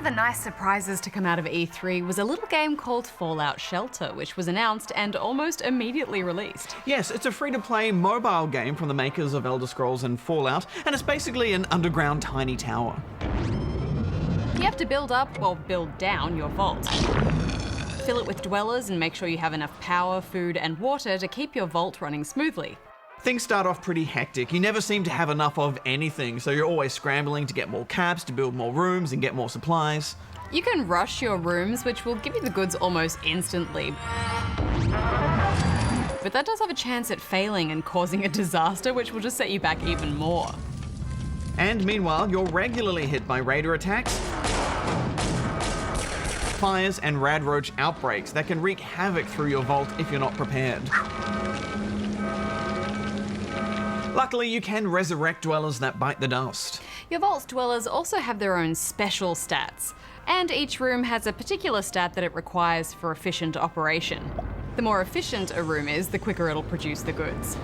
the nice surprises to come out of E3 was a little game called Fallout Shelter, which was announced and almost immediately released. Yes, it's a free-to-play mobile game from the makers of Elder Scrolls and Fallout, and it's basically an underground tiny tower. You have to build up, or build down, your vault. Fill it with dwellers and make sure you have enough power, food and water to keep your vault running smoothly. Things start off pretty hectic. You never seem to have enough of anything, so you're always scrambling to get more caps, to build more rooms and get more supplies. You can rush your rooms, which will give you the goods almost instantly. But that does have a chance at failing and causing a disaster, which will just set you back even more. And meanwhile, you're regularly hit by raider attacks, fires and radroach outbreaks that can wreak havoc through your vault if you're not prepared. Luckily, you can resurrect dwellers that bite the dust. Your vault's dwellers also have their own special stats, and each room has a particular stat that it requires for efficient operation. The more efficient a room is, the quicker it'll produce the goods.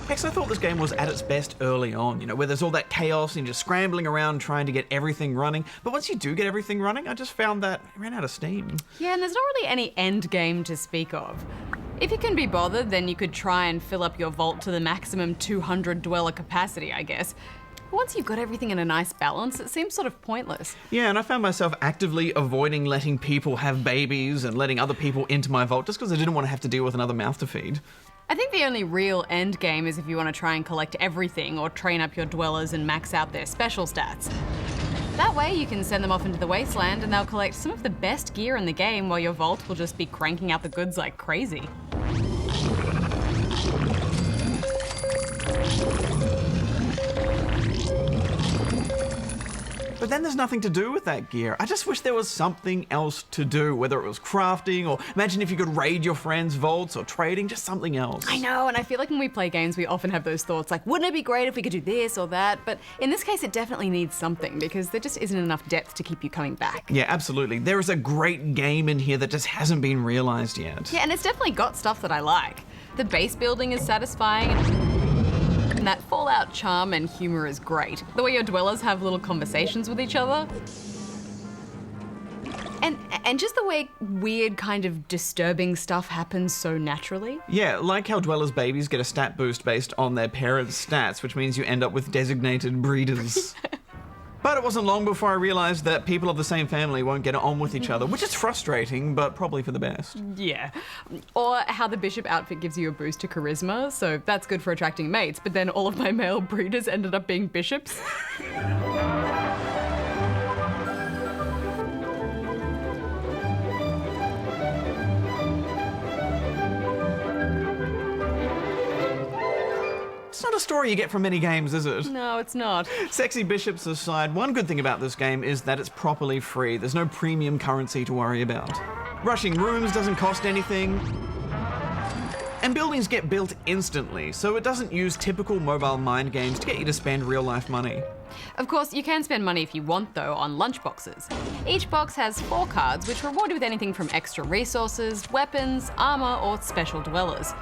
Hex, I thought this game was at its best early on, where there's all that chaos and you're scrambling around trying to get everything running. But once you do get everything running, I just found that it ran out of steam. Yeah, and there's not really any end game to speak of. If you can be bothered, then you could try and fill up your vault to the maximum 200 dweller capacity, I guess. But once you've got everything in a nice balance, it seems sort of pointless. Yeah, and I found myself actively avoiding letting people have babies and letting other people into my vault just because I didn't want to have to deal with another mouth to feed. I think the only real end game is if you want to try and collect everything or train up your dwellers and max out their special stats. That way you can send them off into the wasteland and they'll collect some of the best gear in the game while your vault will just be cranking out the goods like crazy. But then there's nothing to do with that gear. I just wish there was something else to do, whether it was crafting or imagine if you could raid your friends' vaults or trading, just something else. I know, and I feel like when we play games, we often have those thoughts like, wouldn't it be great if we could do this or that? But in this case, it definitely needs something because there just isn't enough depth to keep you coming back. Yeah, absolutely. There is a great game in here that just hasn't been realized yet. Yeah, and it's definitely got stuff that I like. The base building is satisfying, and that Fallout charm and humor is great. The way your dwellers have little conversations with each other. And just the way weird kind of disturbing stuff happens so naturally. Yeah, like how dwellers' babies get a stat boost based on their parents' stats, which means you end up with designated breeders. But it wasn't long before I realised that people of the same family won't get on with each other, which is frustrating, but probably for the best. Yeah. Or how the bishop outfit gives you a boost to charisma, so that's good for attracting mates, but then all of my male breeders ended up being bishops. It's not a story you get from many games, is it? No, it's not. Sexy bishops aside, one good thing about this game is that it's properly free. There's no premium currency to worry about. Rushing rooms doesn't cost anything. And buildings get built instantly, so it doesn't use typical mobile mind games to get you to spend real-life money. Of course, you can spend money if you want, though, on lunchboxes. Each box has 4 cards, which reward you with anything from extra resources, weapons, armor, or special dwellers.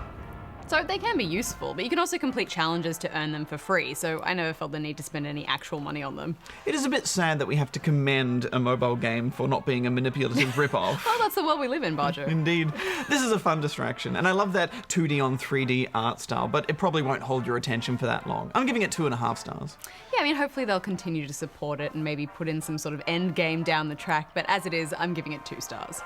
So they can be useful, but you can also complete challenges to earn them for free, so I never felt the need to spend any actual money on them. It is a bit sad that we have to commend a mobile game for not being a manipulative rip-off. Well, that's the world we live in, Barjo. Indeed. This is a fun distraction, and I love that 2D on 3D art style, but it probably won't hold your attention for that long. I'm giving it 2.5 stars. Yeah, I mean, hopefully they'll continue to support it and maybe put in some sort of end game down the track, but as it is, I'm giving it 2 stars.